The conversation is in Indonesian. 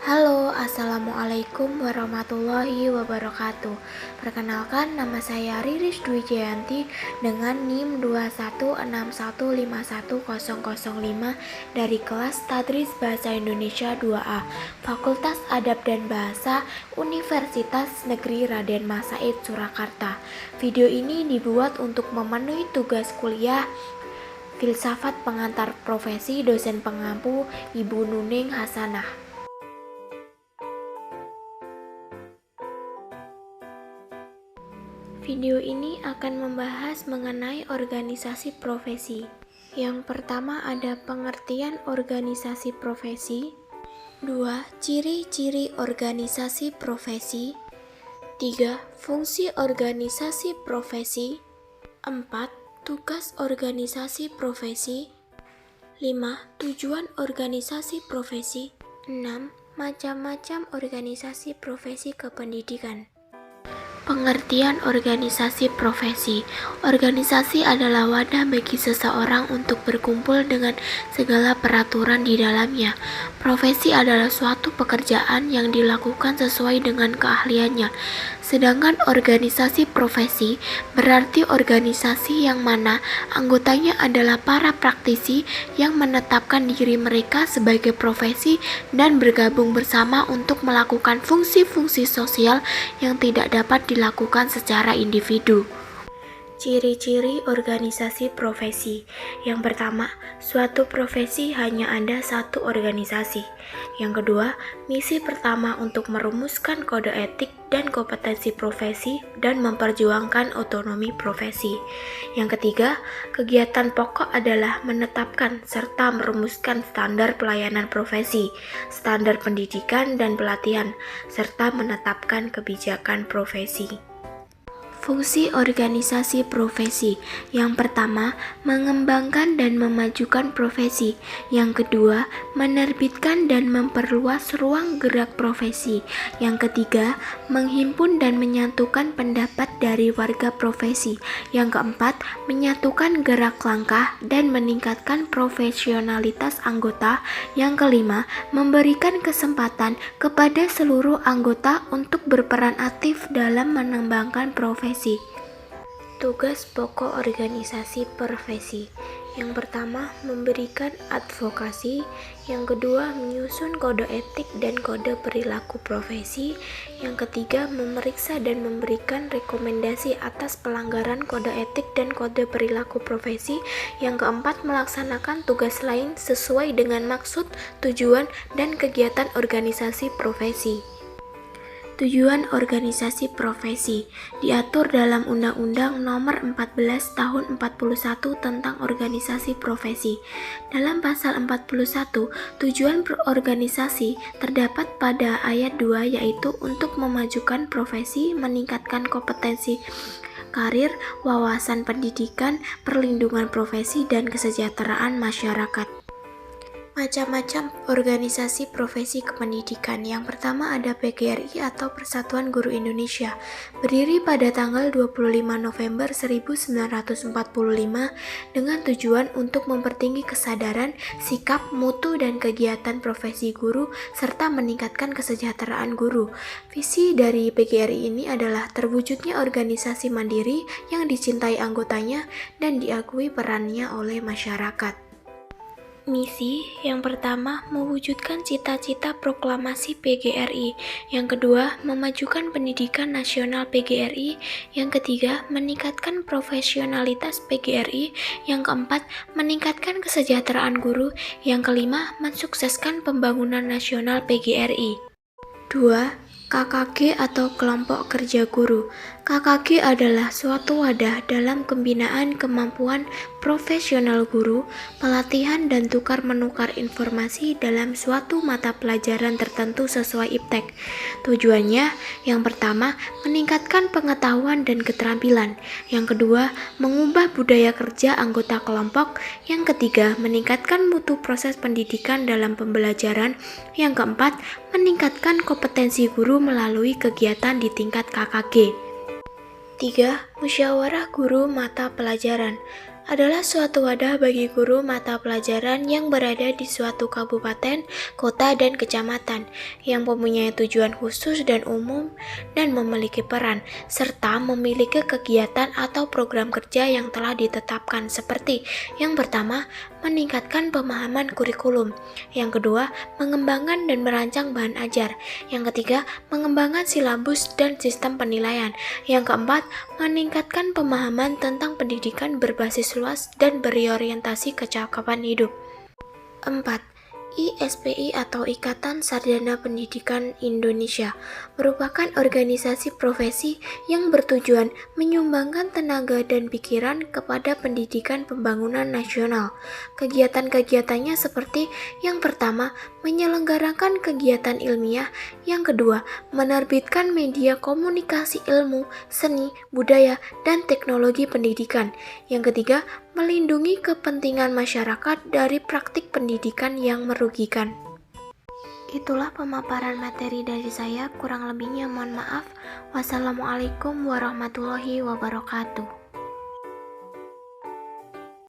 Halo, Assalamualaikum warahmatullahi wabarakatuh. Perkenalkan, nama saya Riris Dwi Jayanti dengan NIM 216151005 dari kelas Tadris Bahasa Indonesia 2A, Fakultas Adab dan Bahasa, Universitas Negeri Raden Mas Said Surakarta. Video ini dibuat untuk memenuhi tugas kuliah Filsafat Pengantar Profesi dosen pengampu Ibu Nuning Hasanah. Video ini akan membahas mengenai organisasi profesi. Yang pertama ada pengertian organisasi profesi. 2. Ciri-ciri organisasi profesi. 3. Fungsi organisasi profesi. 4. Tugas organisasi profesi. 5. Tujuan organisasi profesi. 6. Macam-macam organisasi profesi kependidikan. Pengertian organisasi profesi. Organisasi adalah wadah bagi seseorang untuk berkumpul dengan segala peraturan di dalamnya. Profesi adalah suatu pekerjaan yang dilakukan sesuai dengan keahliannya. Sedangkan organisasi profesi berarti organisasi yang mana anggotanya adalah para praktisi yang menetapkan diri mereka sebagai profesi dan bergabung bersama untuk melakukan fungsi-fungsi sosial yang tidak dapat dilakukan secara individu. Ciri-ciri organisasi profesi. Yang pertama, suatu profesi hanya ada satu organisasi. Yang kedua, misi pertama untuk merumuskan kode etik dan kompetensi profesi dan memperjuangkan otonomi profesi. Yang ketiga, kegiatan pokok adalah menetapkan serta merumuskan standar pelayanan profesi, standar pendidikan dan pelatihan, serta menetapkan kebijakan profesi. Fungsi organisasi profesi. Yang pertama, mengembangkan dan memajukan profesi. Yang kedua, menerbitkan dan memperluas ruang gerak profesi. Yang ketiga, menghimpun dan menyatukan pendapat dari warga profesi. Yang keempat, menyatukan gerak langkah dan meningkatkan profesionalitas anggota. Yang kelima, memberikan kesempatan kepada seluruh anggota untuk berperan aktif dalam mengembangkan profesi. Tugas pokok organisasi profesi. Yang pertama, memberikan advokasi. Yang kedua, menyusun kode etik dan kode perilaku profesi. Yang ketiga, memeriksa dan memberikan rekomendasi atas pelanggaran kode etik dan kode perilaku profesi. Yang keempat, melaksanakan tugas lain sesuai dengan maksud, tujuan, dan kegiatan organisasi profesi. Tujuan organisasi profesi diatur dalam Undang-Undang Nomor 14 Tahun 41 tentang organisasi profesi. Dalam pasal 41, tujuan organisasi terdapat pada ayat 2 yaitu untuk memajukan profesi, meningkatkan kompetensi karir, wawasan pendidikan, perlindungan profesi, dan kesejahteraan masyarakat. Macam-macam organisasi profesi kependidikan. Yang pertama ada PGRI atau Persatuan Guru Indonesia, berdiri pada tanggal 25 November 1945 dengan tujuan untuk mempertinggi kesadaran, sikap, mutu, dan kegiatan profesi guru serta meningkatkan kesejahteraan guru. Visi dari PGRI ini adalah terwujudnya organisasi mandiri yang dicintai anggotanya dan diakui perannya oleh masyarakat. Misi yang pertama, mewujudkan cita-cita proklamasi PGRI. Yang kedua, memajukan pendidikan nasional PGRI. Yang ketiga, meningkatkan profesionalitas PGRI. Yang keempat, meningkatkan kesejahteraan guru. Yang kelima, mensukseskan pembangunan nasional PGRI. 2. KKG atau Kelompok Kerja Guru. KKG adalah suatu wadah dalam pembinaan kemampuan profesional guru, pelatihan dan tukar-menukar informasi dalam suatu mata pelajaran tertentu sesuai IPTEK. Tujuannya, yang pertama, meningkatkan pengetahuan dan keterampilan. Yang kedua, mengubah budaya kerja anggota kelompok. Yang ketiga, meningkatkan mutu proses pendidikan dalam pembelajaran. Yang keempat, meningkatkan kompetensi guru melalui kegiatan di tingkat KKG. 3. Musyawarah guru mata pelajaran adalah suatu wadah bagi guru mata pelajaran yang berada di suatu kabupaten, kota, dan kecamatan yang mempunyai tujuan khusus dan umum dan memiliki peran, serta memiliki kegiatan atau program kerja yang telah ditetapkan seperti yang pertama, meningkatkan pemahaman kurikulum, yang kedua, mengembangkan dan merancang bahan ajar, yang ketiga, mengembangkan silabus dan sistem penilaian, yang keempat, meningkatkan pemahaman tentang pendidikan berbasis luas dan berorientasi kecakapan hidup. 4. ISPI atau Ikatan Sarjana Pendidikan Indonesia merupakan organisasi profesi yang bertujuan menyumbangkan tenaga dan pikiran kepada pendidikan pembangunan nasional. Kegiatan-kegiatannya seperti yang pertama, menyelenggarakan kegiatan ilmiah, yang kedua, menerbitkan media komunikasi ilmu, seni, budaya, dan teknologi pendidikan, yang ketiga, melindungi kepentingan masyarakat dari praktik pendidikan yang merugikan. Itulah pemaparan materi dari saya, kurang lebihnya mohon maaf. Wassalamualaikum warahmatullahi wabarakatuh.